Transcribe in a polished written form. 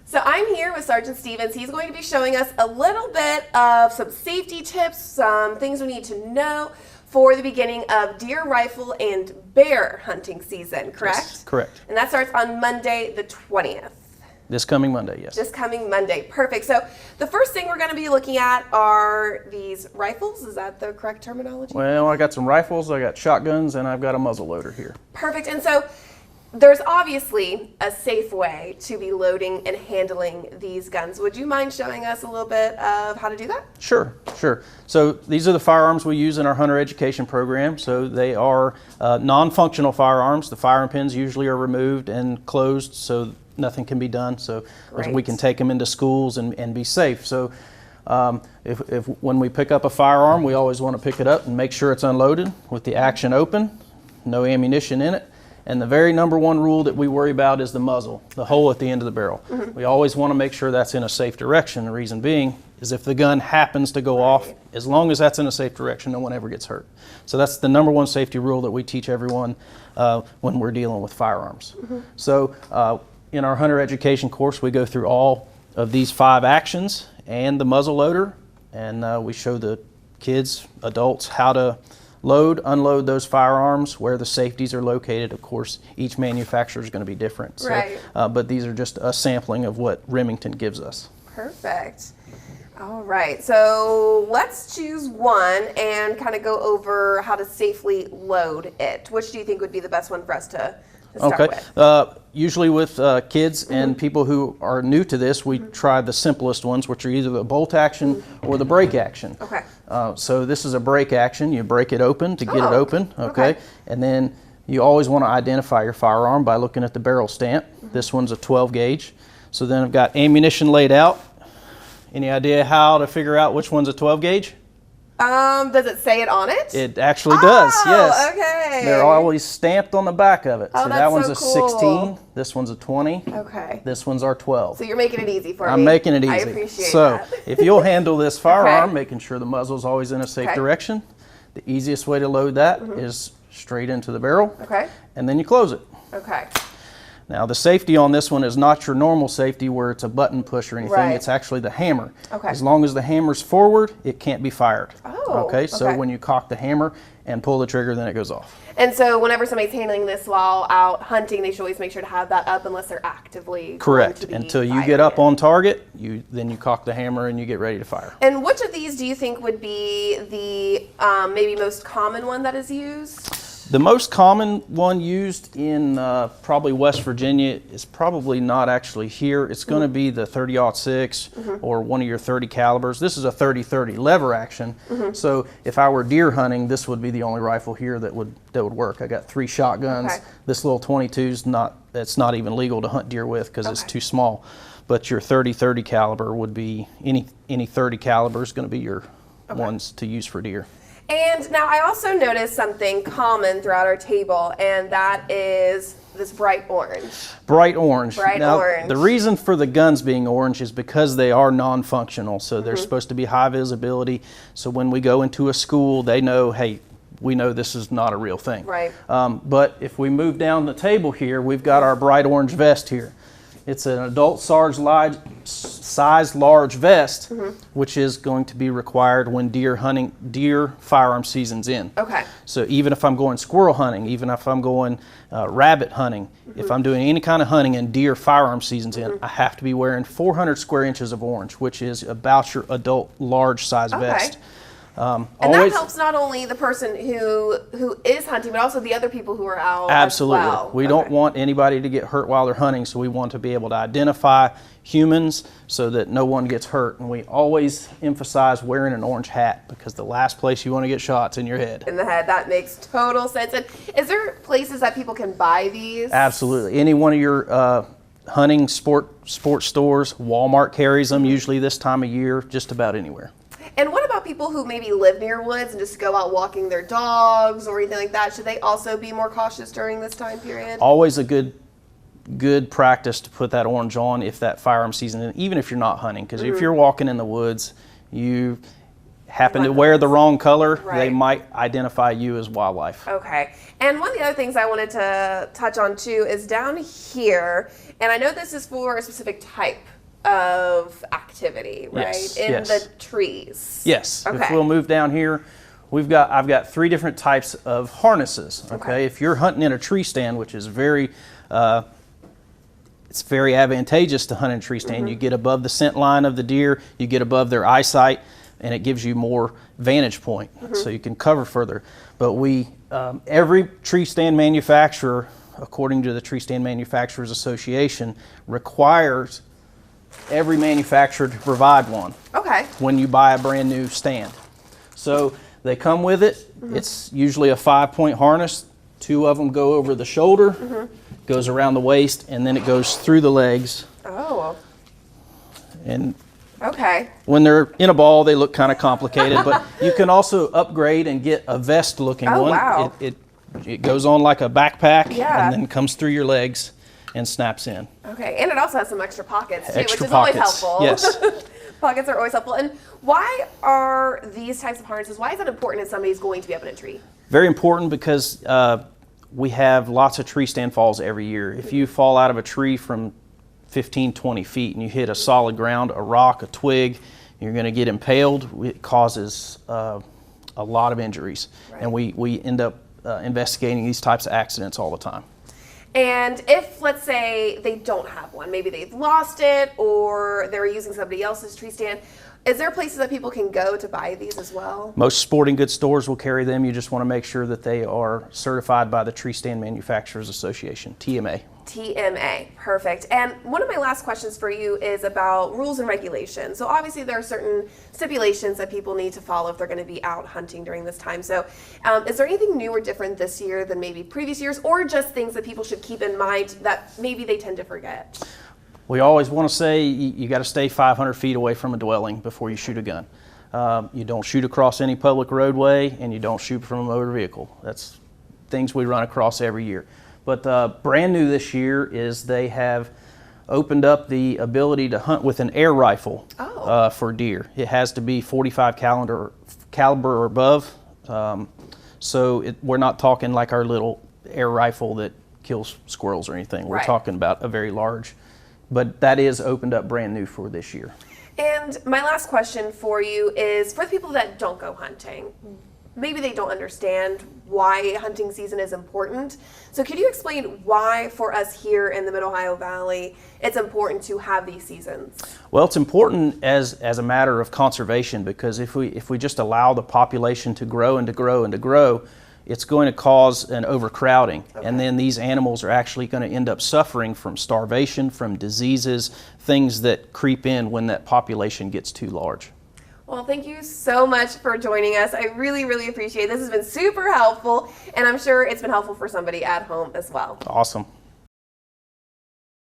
So I'm here with Sergeant Stevens. He's going to be showing us a little bit of some safety tips, some things we need to know for the beginning of deer, rifle, and bear hunting season, correct? Yes, correct. And that starts on Monday the 20th. This coming Monday, yes. This coming Monday, perfect. So the first thing we're going to be looking at are these rifles. Is that the correct terminology? Well, I got some rifles, I got shotguns, and I've got a muzzle loader here. Perfect. And so there's obviously a safe way to be loading and handling these guns. Would you mind showing us a little bit of how to do that? Sure. So these are the firearms we use in our hunter education program. So they are non-functional firearms. The firearm pins usually are removed and closed so nothing can be done. So we can take them into schools and be safe. So if when we pick up a firearm, we always want to pick it up and make sure it's unloaded with the action open, no ammunition in it. And the very number one rule that we worry about is the muzzle, the hole at the end of the barrel. We always want to make sure that's in a safe direction. The reason being is if the gun happens to go off, as long as that's in a safe direction, no one ever gets hurt. So that's the number one safety rule that we teach everyone when we're dealing with firearms. So in our hunter education course, we go through all of these 5 actions and the muzzle loader, and we show the kids, adults, how to load, unload those firearms, where the safeties are located. Of course, each manufacturer is going to be different. So, right. But these are just a sampling of what Remington gives us. Perfect. All right, so let's choose one and kind of go over how to safely load it. Which do you think would be the best one for us to start with? Usually with kids and people who are new to this, we try the simplest ones, which are either the bolt action or the break action. Okay. So this is a break action. You break it open to get it open, okay? And then you always want to identify your firearm by looking at the barrel stamp. This one's a 12 gauge. So then I've got ammunition laid out. Any idea how to figure out which one's a 12 gauge? Does it say it on it? It actually does, yes. Okay. They're always stamped on the back of it. Oh, so that one's so a cool. 16, this one's a 20, Okay. this one's our 12. So you're making it easy for me. I'm making it easy. I appreciate so that. if you'll handle this firearm, making sure the muzzle's always in a safe direction, the easiest way to load that is straight into the barrel, and then you close it. Okay. Now the safety on this one is not your normal safety where it's a button push or anything. It's actually the hammer. Okay. As long as the hammer's forward, it can't be fired. Oh, okay. So when you cock the hammer and pull the trigger, then it goes off. And so whenever somebody's handling this while out hunting, they should always make sure to have that up unless they're actively correct. Until you get up on target, then you cock the hammer and you get ready to fire. And which of these do you think would be the maybe most common one that is used? The most common one used in probably West Virginia is probably not actually here. It's going to be the 30-06 or one of your 30 calibers. This is a 30-30 lever action. So if I were deer hunting, this would be the only rifle here that would work. I got 3 shotguns. This little 22's it's not even legal to hunt deer with because it's too small. But your 30-30 caliber would be any 30 caliber is going to be your ones to use for deer. And now I also noticed something common throughout our table, and that is this bright orange. Bright orange. Now, the reason for the guns being orange is because they are non-functional, so they're supposed to be high visibility. So when we go into a school, they know, hey, we know this is not a real thing. Right. But if we move down the table here, we've got our bright orange vest here. It's an adult size large vest, which is going to be required when deer firearm season's in. Okay. So even if I'm going squirrel hunting, even if I'm going rabbit hunting, if I'm doing any kind of hunting and deer firearm season's in, I have to be wearing 400 square inches of orange, which is about your adult large size vest. And that helps not only the person who is hunting, but also the other people who are out. Absolutely. As well. We don't want anybody to get hurt while they're hunting, so we want to be able to identify humans so that no one gets hurt. And we always emphasize wearing an orange hat because the last place you want to get shot's in your head. In the head. That makes total sense. And is there places that people can buy these? Absolutely. Any one of your hunting sport stores, Walmart carries them usually this time of year, just about anywhere. And what about people who maybe live near woods and just go out walking their dogs or anything like that? Should they also be more cautious during this time period? Always a good practice to put that orange on if that firearm season, even if you're not hunting, because if you're walking in the woods, you happen to Run wear those. the wrong color, they Right. might identify you as wildlife. Okay. And one of the other things I wanted to touch on too is down here, and I know this is for a specific type of activity, right? Yes, In yes. the trees. Yes. Okay. If we'll move down here, I've got 3 different types of harnesses. Okay. If you're hunting in a tree stand, which is it's very advantageous to hunt in a tree stand. You get above the scent line of the deer, you get above their eyesight, and it gives you more vantage point, so you can cover further. But every tree stand manufacturer, according to the Tree Stand Manufacturers Association, requires every manufacturer to provide one Okay. when you buy a brand new stand. So they come with it. It's usually a 5-point harness. 2 of them go over the shoulder, goes around the waist, and then it goes through the legs. Oh. And Okay. when they're in a ball, they look kind of complicated, but you can also upgrade and get a vest-looking Oh, one. wow. It goes on like a backpack, Yeah. and then comes through your legs and snaps in. Okay. And it also has some extra pockets too, Extra which is pockets. always helpful. Yes. Pockets are always helpful. And why are these types of harnesses, why is it important if somebody's going to be up in a tree? Very important because we have lots of tree stand falls every year. If you fall out of a tree from 15, 20 feet and you hit a solid ground, a rock, a twig, you're going to get impaled. It causes a lot of injuries. Right. And we end up investigating these types of accidents all the time. And if, let's say, they don't have one, maybe they've lost it or they're using somebody else's tree stand, is there places that people can go to buy these as well? Most sporting goods stores will carry them. You just want to make sure that they are certified by the Tree Stand Manufacturers Association, TMA. TMA, perfect. And one of my last questions for you is about rules and regulations. So obviously there are certain stipulations that people need to follow if they're going to be out hunting during this time. So is there anything new or different this year than maybe previous years, or just things that people should keep in mind that maybe they tend to forget? We always want to say you got to stay 500 feet away from a dwelling before you shoot a gun. You don't shoot across any public roadway, and you don't shoot from a motor vehicle. That's things we run across every year. But brand new this year is they have opened up the ability to hunt with an air rifle for deer. It has to be 45 caliber or above. So we're not talking like our little air rifle that kills squirrels or anything. We're Right. talking about a very large. But that is opened up brand new for this year. And my last question for you is for the people that don't go hunting. Maybe they don't understand why hunting season is important. So could you explain why for us here in the Mid-Ohio Valley it's important to have these seasons? Well, it's important as a matter of conservation, because if we just allow the population to grow and to grow and to grow, it's going to cause an overcrowding. Okay. And then these animals are actually going to end up suffering from starvation, from diseases, things that creep in when that population gets too large. Well, thank you so much for joining us. I really, really appreciate it. This has been super helpful, and I'm sure it's been helpful for somebody at home as well. Awesome.